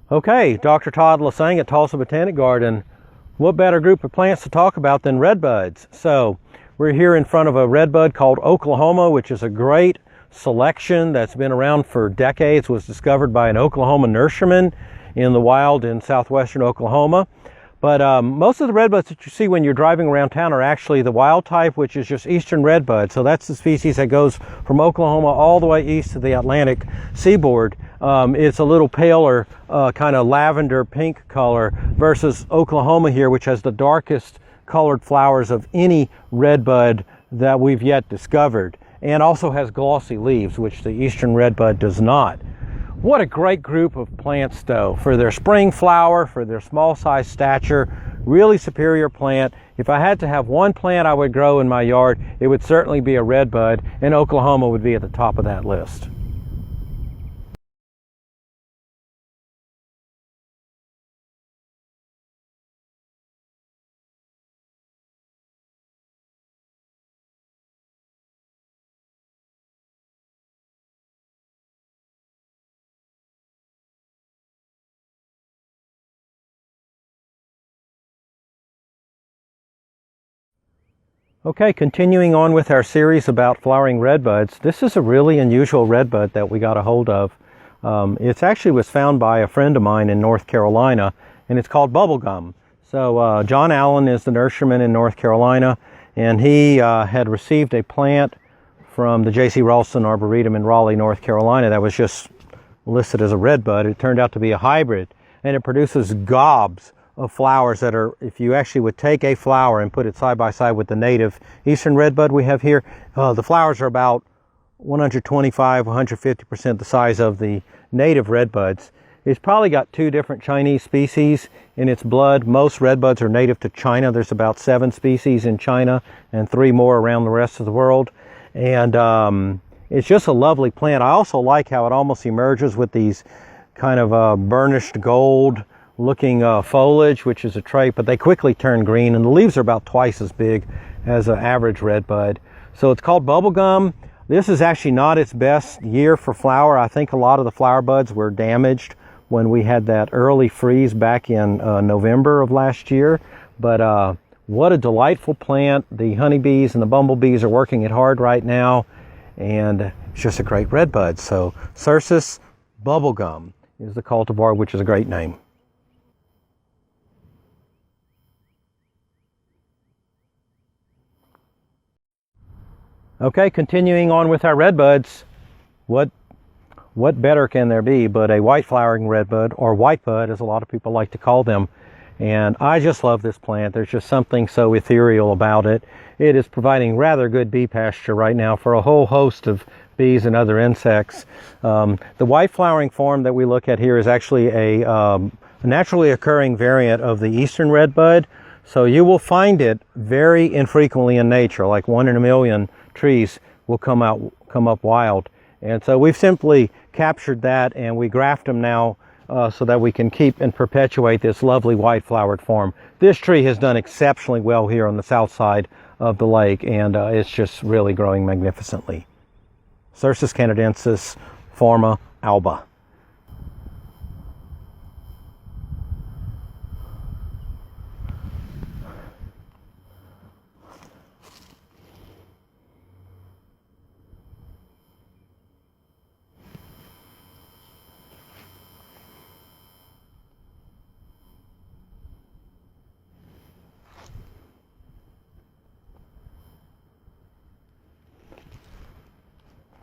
Okay, Dr. Todd Lasseigne at Tulsa Botanic Garden. What better group of plants to talk about than redbuds? So we're here in front of a redbud called Oklahoma, which is a great selection that's been around for decades. Was discovered by an Oklahoma nurseryman in the wild in southwestern Oklahoma. But most of the redbuds that you see when you're driving around town are actually the wild type, which is just eastern redbud. So that's the species that goes from Oklahoma all the way east to the Atlantic seaboard. It's a little paler, kind of lavender pink color versus Oklahoma here, which has the darkest colored flowers of any redbud that we've yet discovered, and also has glossy leaves, which the eastern redbud does not. What a great group of plants though, for their spring flower, for their small size stature, really superior plant. If I had to have one plant I would grow in my yard, it would certainly be a redbud, and Oklahoma would be at the top of that list. Okay, continuing on with our series about flowering redbuds, this is a really unusual redbud that we got a hold of. It actually was found by a friend of mine in North Carolina, and it's called bubblegum. So John Allen is the nurseryman in North Carolina, and he had received a plant from the J.C. Ralston Arboretum in Raleigh, North Carolina that was just listed as a redbud. It turned out to be a hybrid, and it produces gobs of flowers that are, if you actually would take a flower and put it side by side with the native eastern redbud we have here, the flowers are about 125-150% the size of the native redbuds. It's probably got two different Chinese species in its blood. Most redbuds are native to China. There's about 7 species in China and 3 more around the rest of the world. And it's just a lovely plant. I also like how it almost emerges with these kind of burnished gold looking foliage, which is a trait, but they quickly turn green, and the leaves are about twice as big as an average redbud. So it's called bubblegum. This is actually not its best year for flower. I think a lot of the flower buds were damaged when we had that early freeze back in November of last year. But what a delightful plant. The honeybees and the bumblebees are working it hard right now, and it's just a great redbud. So Cercis bubblegum is the cultivar, which is a great name. Okay, continuing on with our redbuds, what better can there be but a white flowering redbud, or whitebud as a lot of people like to call them. And I just love this plant. There's just something so ethereal about it. It is providing rather good bee pasture right now for a whole host of bees and other insects. The white flowering form that we look at here is actually a naturally occurring variant of the eastern redbud. So you will find it very infrequently in nature, like 1 in a million trees will come up wild. And so we've simply captured that, and we graft them now so that we can keep and perpetuate this lovely white flowered form. This tree has done exceptionally well here on the south side of the lake, and it's just really growing magnificently. Cercis canadensis, Forma alba.